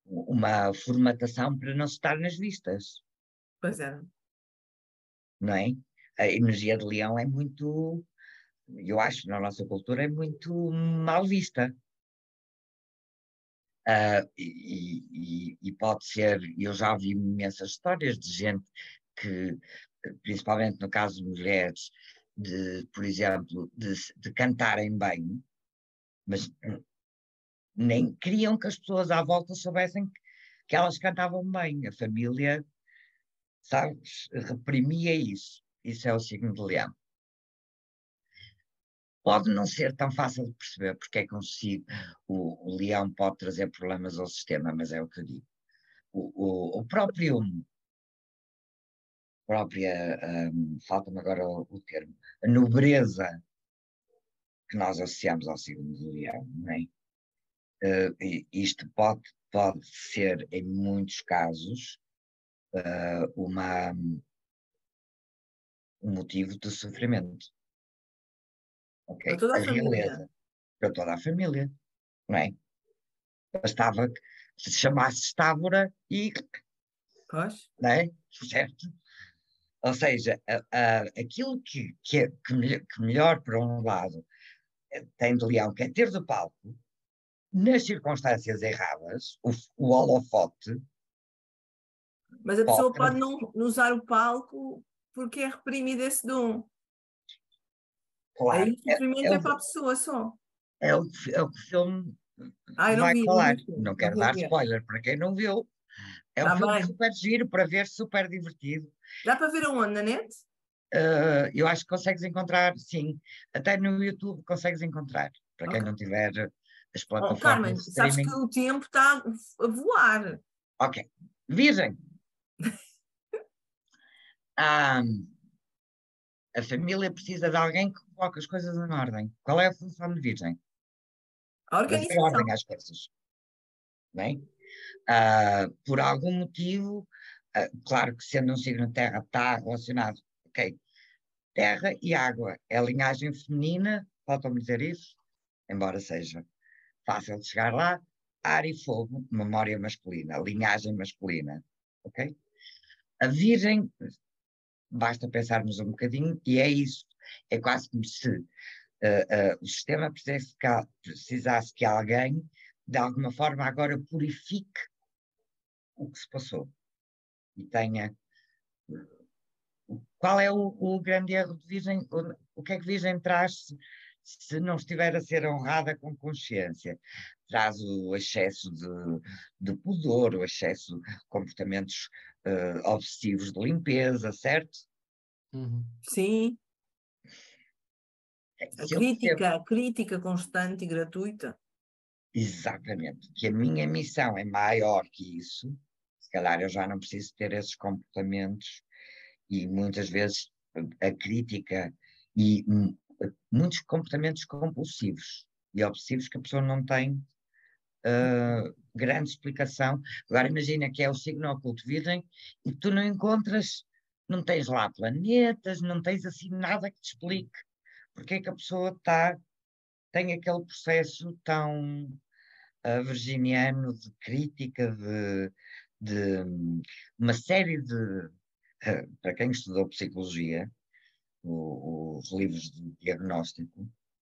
uma formatação para não se estar nas vistas, Pois é. não é? A energia de leão é muito, eu acho, na nossa cultura é muito mal vista. E pode ser, eu já ouvi imensas histórias de gente que, principalmente no caso de mulheres, por exemplo, de cantarem bem, mas nem queriam que as pessoas à volta soubessem que elas cantavam bem. A família, sabes, reprimia isso. Isso é o signo de Leão. Pode não ser tão fácil de perceber porque é que o leão pode trazer problemas ao sistema, mas é o que eu digo. O falta-me agora o termo, a nobreza que nós associamos ao signo de Leão, não é? Isto pode ser, em muitos casos, um motivo de sofrimento. Para Ok? toda A a família. realeza, para toda a família, não é? Bastava que se chamasse Távora e, Pois. não é? Certo? Ou seja, aquilo que melhor, por um lado, tem de Leão, que é ter do palco, nas circunstâncias erradas, o holofote Mas a pode pessoa pode trazer. não usar o palco porque é reprimido esse dom. Aí Claro, o sofrimento é para a pessoa só. é o que o filme Eu não vai vi, não falar. vi. Não Não quero vou dar ver. spoiler para quem não viu. É um Está filme bem. super giro para ver, super divertido. Dá para ver aonde? Na net? Eu acho que consegues encontrar, sim, até no YouTube consegues encontrar, para quem Ok. não tiver as Oh, plataformas de Carmen, sabes que streaming. o tempo está a voar. Ok. Virgem. Ah, a família precisa de alguém que coloque as coisas em ordem. Qual é a função de Virgem? A Trazer organização. ordem às coisas. Não é? Por algum motivo, claro que sendo um signo de terra está relacionado, ok, terra e água é a linhagem feminina, faltam-me dizer isso, embora seja fácil de chegar lá, ar e fogo, memória masculina, linhagem masculina, ok? A virgem, basta pensarmos um bocadinho, e é isso, é quase como se o sistema precisasse que alguém, de alguma forma, agora purifique o que se passou e tenha. Qual é o grande erro de Virgem? O que é que Virgem traz se não estiver a ser honrada com consciência? Traz o excesso de pudor, o excesso de comportamentos obsessivos de limpeza, certo? Uhum. Sim, Se eu percebo a crítica constante e gratuita. exatamente que a minha missão é maior que isso, se calhar eu já não preciso ter esses comportamentos e muitas vezes a crítica e muitos comportamentos compulsivos e obsessivos que a pessoa não tem grande explicação. Agora imagina que é o signo oculto Virgem e tu não encontras, não tens lá planetas, não tens assim nada que te explique porque é que a pessoa tem aquele processo tão virginiano de crítica, de uma série de. Para quem estudou psicologia, os livros de diagnóstico,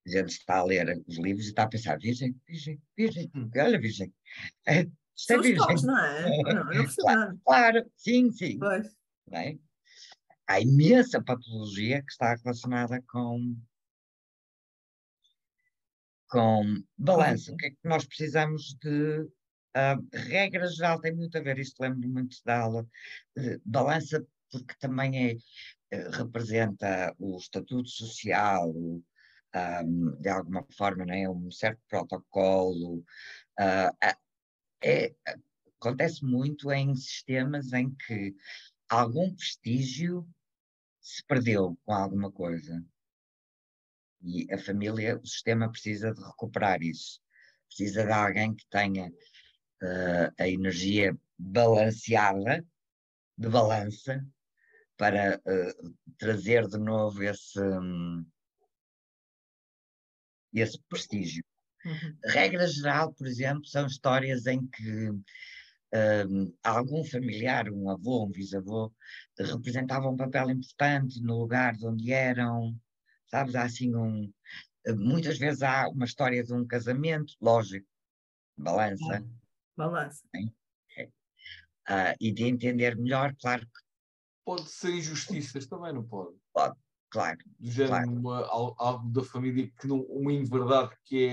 a gente está a ler os livros e está a pensar: Virgem, Virgem, Virgem, olha, Virgem, isto é São os Virgem. toques, não é? Ou não, eu não percebo Claro, nada. claro, sim, sim. Pois. Não é? Há imensa patologia que está relacionada com balanço. O que é que nós precisamos de. Regra geral tem muito a ver, isto lembro muito da aula, balança, porque também representa o estatuto social, de alguma forma, né, um certo protocolo. ah, ah, é, acontece muito em sistemas em que algum prestígio se perdeu com alguma coisa. E a família, o sistema precisa de recuperar isso. Precisa de alguém que tenha a energia balanceada, de balança, para trazer de novo esse prestígio. Uhum. Regra geral, por exemplo, são histórias em que algum familiar, um avô, um bisavô, representava um papel importante no lugar de onde eram, sabes, há assim muitas vezes há uma história de um casamento, lógico, balança, Balança. né? E de entender melhor, claro que Pode ser injustiças, também não pode. pode, claro, Do género, claro. algo da família que não, uma inverdade que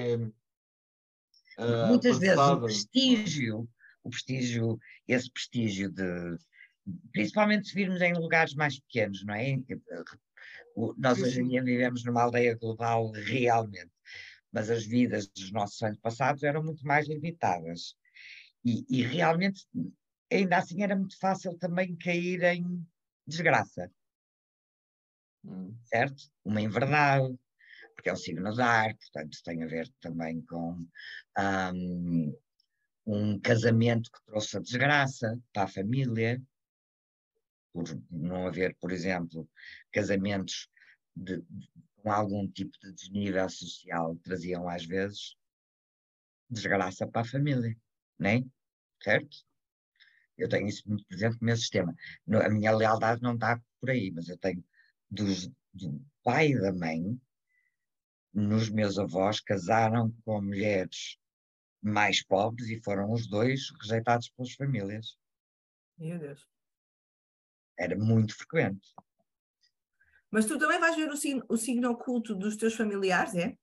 é Muitas vezes passada. o prestígio, esse prestígio principalmente se virmos em lugares mais pequenos, não é? Nós Sim, hoje em sim. dia vivemos numa aldeia global realmente, mas as vidas dos nossos antepassados eram muito mais limitadas. E realmente, ainda assim, era muito fácil também cair em desgraça, certo? Uma inverdade, porque é um signo de ar, portanto tem a ver também com um casamento que trouxe a desgraça para a família, por não haver, por exemplo, casamentos com algum tipo de desnível social, traziam às vezes desgraça para a família, né? Certo? Eu tenho isso muito presente no meu sistema. A minha lealdade não está por aí, mas eu tenho do pai e da mãe, nos meus avós, casaram com mulheres mais pobres e foram os dois rejeitados pelas famílias. Meu Deus. Era muito frequente. Mas tu também vais ver o signo oculto dos teus familiares, é?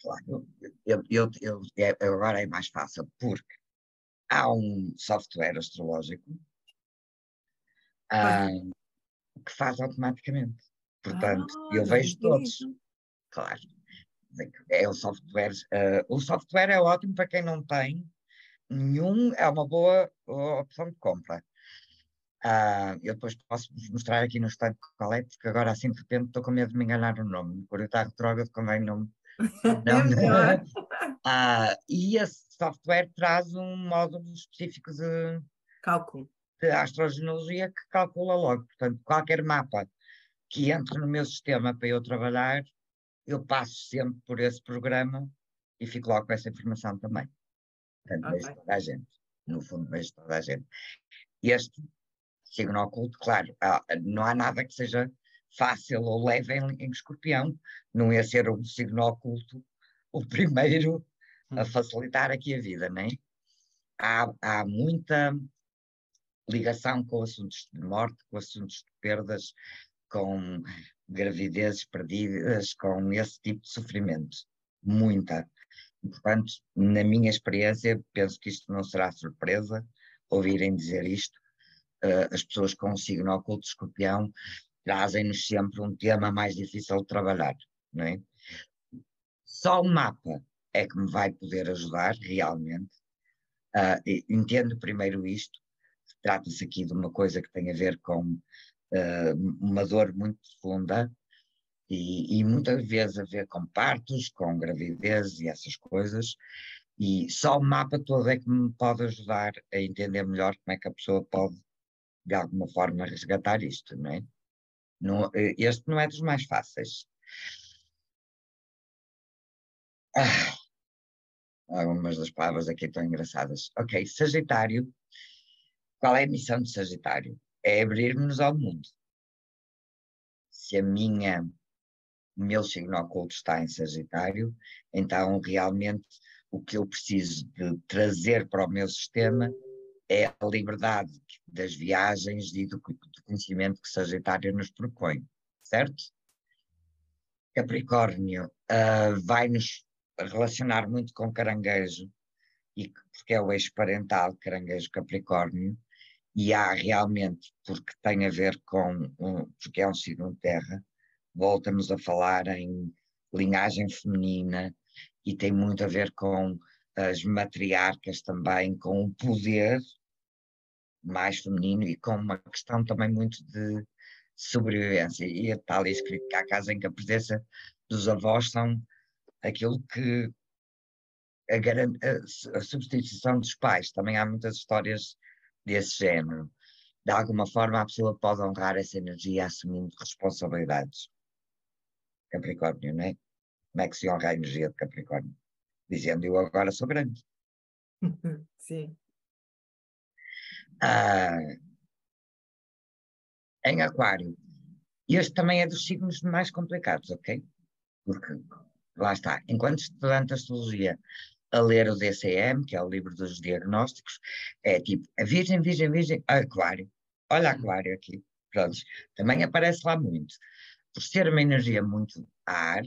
Claro, agora é mais fácil, porque há um software astrológico Faz... ah, que faz automaticamente. Portanto, Ah, eu não vejo sabia todos, disso. claro. É o software é ótimo para quem não tem nenhum, é uma boa opção de compra. Eu depois posso vos mostrar aqui no instante qual é, porque agora assim de repente estou com medo de me enganar o nome. Por eu estar retrógrado convém não. É melhor. E esse software traz um módulo específico Cálculo. de astrogenealogia que calcula logo. Portanto, qualquer mapa que entre no meu sistema para eu trabalhar, eu passo sempre por esse programa e fico logo com essa informação também. Portanto, vejo Ok. toda a gente. No fundo, vejo toda a gente. Este signo oculto, claro, não há nada que seja fácil ou leve em Escorpião. Não ia ser um signo oculto o primeiro a facilitar aqui a vida, não é? Há muita ligação com assuntos de morte, com assuntos de perdas, com gravidezes perdidas, com esse tipo de sofrimento. Muita. Portanto, na minha experiência, penso que isto não será surpresa ouvirem dizer isto. As pessoas com o signo oculto de Escorpião trazem-nos sempre um tema mais difícil de trabalhar, não é? Só o mapa é que me vai poder ajudar realmente. Entendo primeiro isto. Trata-se aqui de uma coisa que tem a ver com uma dor muito profunda e muitas vezes a ver com partos, com gravidez e essas coisas. E só o mapa todo é que me pode ajudar a entender melhor como é que a pessoa pode, de alguma forma, resgatar isto, não é? Este não é dos mais fáceis. Ah, algumas das palavras aqui estão engraçadas. Ok, Sagitário. Qual é a missão de Sagitário? É abrir-nos ao mundo. Se o meu signo oculto está em Sagitário, então realmente o que eu preciso de trazer para o meu sistema é a liberdade das viagens e do conhecimento que Sagitário nos propõe, certo? Capricórnio vai nos relacionar muito com Caranguejo, porque é o eixo parental, Caranguejo-Capricórnio, e há realmente, porque tem a ver porque é um signo de terra, voltamos a falar em linhagem feminina e tem muito a ver com as matriarcas também, com o poder mais feminino e com uma questão também muito de sobrevivência. E está ali escrito que há casos em que a presença dos avós são aquilo que a substituição dos pais. Também há muitas histórias desse género. De alguma forma, a pessoa pode honrar essa energia assumindo responsabilidades. Capricórnio, não é? Como é que se honra a energia de Capricórnio? Dizendo eu agora sou grande. Sim. Em Aquário. Este também é dos signos mais complicados, ok? Porque, lá está, enquanto estudante de astrologia a ler o DCM, que é o livro dos diagnósticos, é tipo, a Virgem, Virgem, Virgem, Aquário. Olha Aquário aqui. Pronto. Também aparece lá muito. Por ser uma energia muito ar,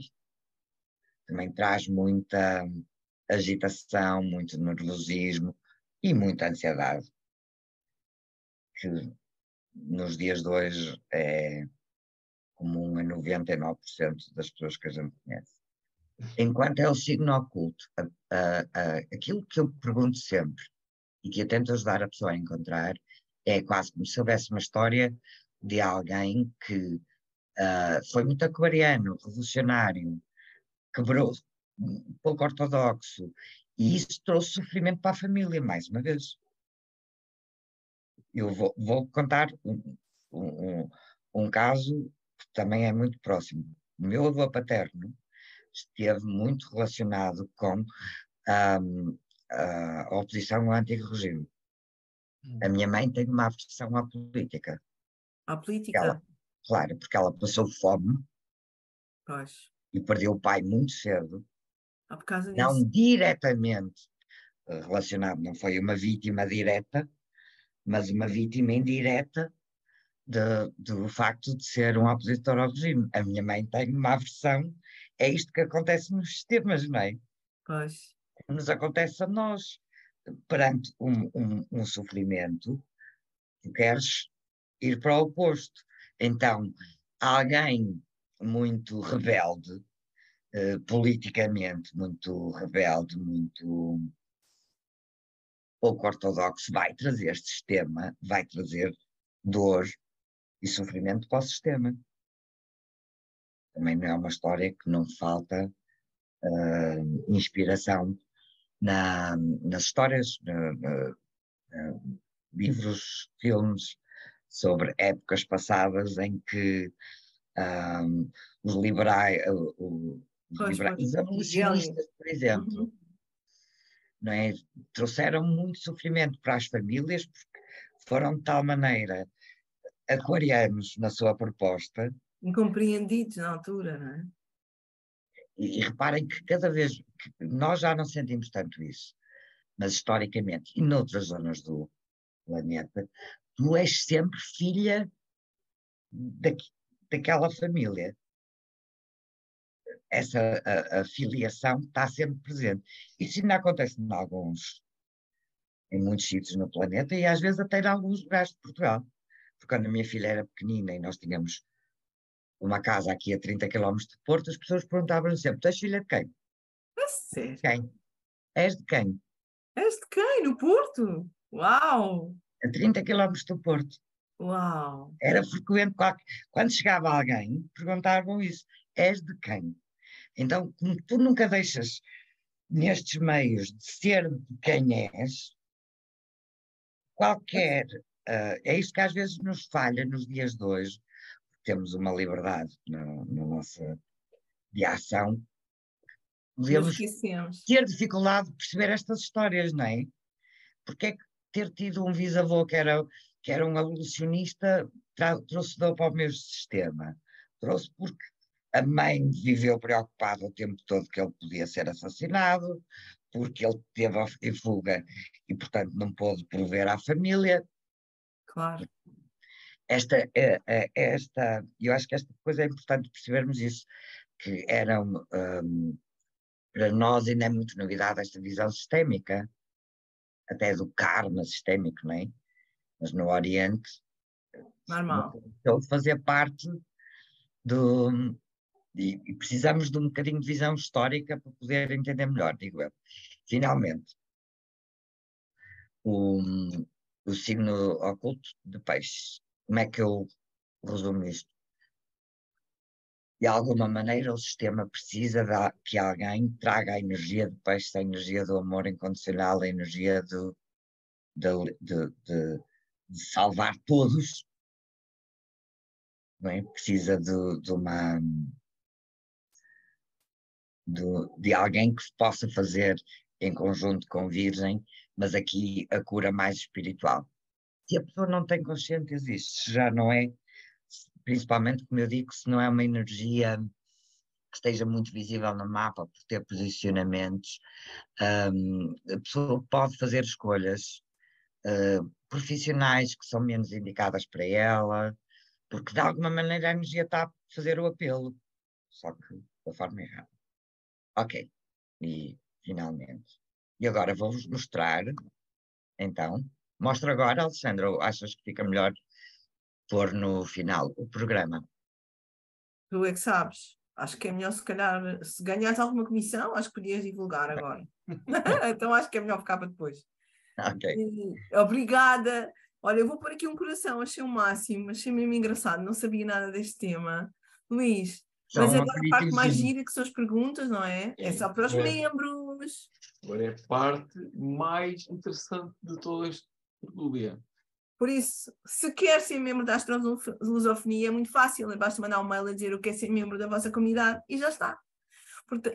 também traz muita agitação, muito nervosismo e muita ansiedade, que nos dias de hoje é comum a 99% das pessoas que a gente conhece. Enquanto é o signo oculto, aquilo que eu pergunto sempre e que eu tento ajudar a pessoa a encontrar é quase como se houvesse uma história de alguém que foi muito aquariano, revolucionário, quebrou um pouco ortodoxo, e isso trouxe sofrimento para a família, mais uma vez. Eu vou contar um, um caso que também é muito próximo. O meu avô paterno esteve muito relacionado com a oposição ao antigo regime. A minha mãe tem uma aversão à política. A política? Claro, porque ela passou fome Pois. e perdeu o pai muito cedo, Por causa não disso. diretamente relacionado, não foi uma vítima direta, mas uma vítima indireta do facto de ser um opositor ao regime. A minha mãe tem uma aversão, é isto que acontece nos sistemas, não é? Pois. Nos acontece a nós, perante um sofrimento, tu queres ir para o oposto. Então, alguém muito rebelde, politicamente muito rebelde, muito pouco ortodoxo, vai trazer sistema, vai trazer dor e sofrimento para o sistema. Também não é uma história que não falta inspiração nas histórias, livros, filmes sobre épocas passadas em que os liberais, Pois, pois. os Miguel. abolicionistas, por exemplo, Uhum. não é? Trouxeram muito sofrimento para as famílias porque foram de tal maneira aquarianos na sua proposta. Incompreendidos na altura, não é? E reparem que cada vez que nós já não sentimos tanto isso, mas historicamente e noutras zonas do planeta, tu és sempre filha daquela família. Essa a filiação está sempre presente. Isso ainda acontece em muitos sítios no planeta e às vezes até em alguns lugares de Portugal. Porque quando a minha filha era pequenina e nós tínhamos uma casa aqui a 30 quilómetros de Porto, as pessoas perguntavam sempre: tu és filha de quem? É sério. Quem? És de quem? És de quem? No Porto? Uau! A 30 quilómetros do Porto. Uau! Era frequente, quando chegava alguém, perguntavam isso: és de quem? Então, como tu nunca deixas nestes meios de ser de quem és, qualquer. É isto que às vezes nos falha nos dias de hoje. Temos uma liberdade na nossa de ação. Nos Devemos esquecemos. ter dificuldade de perceber estas histórias, não é? Porque é que ter tido um bisavô que era um abolicionista trouxe dor para o mesmo sistema? Trouxe porque a mãe viveu preocupada o tempo todo que ele podia ser assassinado, porque ele esteve em fuga e, portanto, não pôde prover à família. Claro. Eu acho que esta coisa é importante percebermos isso, que para nós ainda é muito novidade esta visão sistémica, até do karma sistémico, não é? Mas no Oriente, Normal. ele fazia parte do. E precisamos de um bocadinho de visão histórica para poder entender melhor, digo eu. Finalmente, o, o signo oculto de peixe. Como é que eu resumo isto? De alguma maneira, o sistema precisa que alguém traga a energia de peixe, a energia do amor incondicional, a energia de salvar todos, não é? Precisa de alguém que se possa fazer em conjunto com Virgem, mas aqui a cura mais espiritual. Se a pessoa não tem consciência disso, se já não é, principalmente, como eu digo, se não é uma energia que esteja muito visível no mapa, por ter posicionamentos, a pessoa pode fazer escolhas profissionais que são menos indicadas para ela, porque de alguma maneira a energia está a fazer o apelo, só que da forma errada. Ok, e finalmente. E agora vou-vos mostrar, então, mostra agora, Alexandra, ou achas que fica melhor pôr no final o programa? Tu é que sabes. Acho que é melhor, se calhar, se ganhares alguma comissão, acho que podias divulgar agora. Então acho que é melhor ficar para depois. Ok. Obrigada. Olha, eu vou pôr aqui um coração, achei o máximo, achei mesmo engraçado, não sabia nada deste tema. Luís, Só mas um agora a parte mais aperitivozinho. gira, que são as perguntas, não é? É só para os membros. Agora é a parte mais interessante de toda esta tertúlia. Por isso, se quer ser membro da Astrolusofonia, é muito fácil, basta mandar um mail a dizer o que é ser membro da vossa comunidade e já está.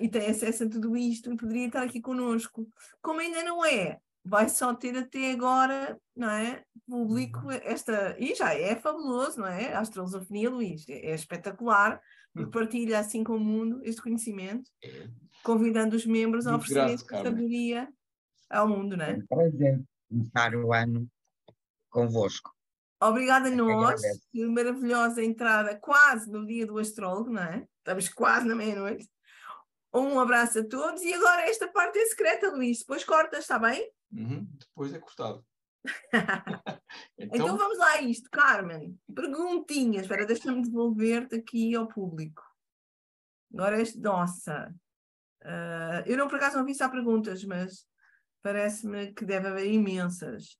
E tem acesso a tudo isto e poderia estar aqui connosco. Como ainda não é, vai só ter até agora, não é? Público esta. E já é fabuloso, não é? A Astrolosofonia, Luís, é espetacular, porque partilha assim com o mundo este conhecimento, convidando os membros a Muito oferecerem grato, esta Carmen. sabedoria ao mundo, não É é? um prazer começar o ano convosco. Obrigada a Eu que nós, agradeço. que maravilhosa entrada, quase no dia do astrólogo, não é? Estamos quase na meia-noite. Um abraço a todos e agora esta parte é secreta, Luís. Depois cortas, está bem? Depois é cortado. Então vamos lá a isto, Carmen. Perguntinhas. Espera, deixa-me devolver-te aqui ao público. Agora nossa. Eu não, por acaso, não vi se há perguntas, mas parece-me que deve haver imensas.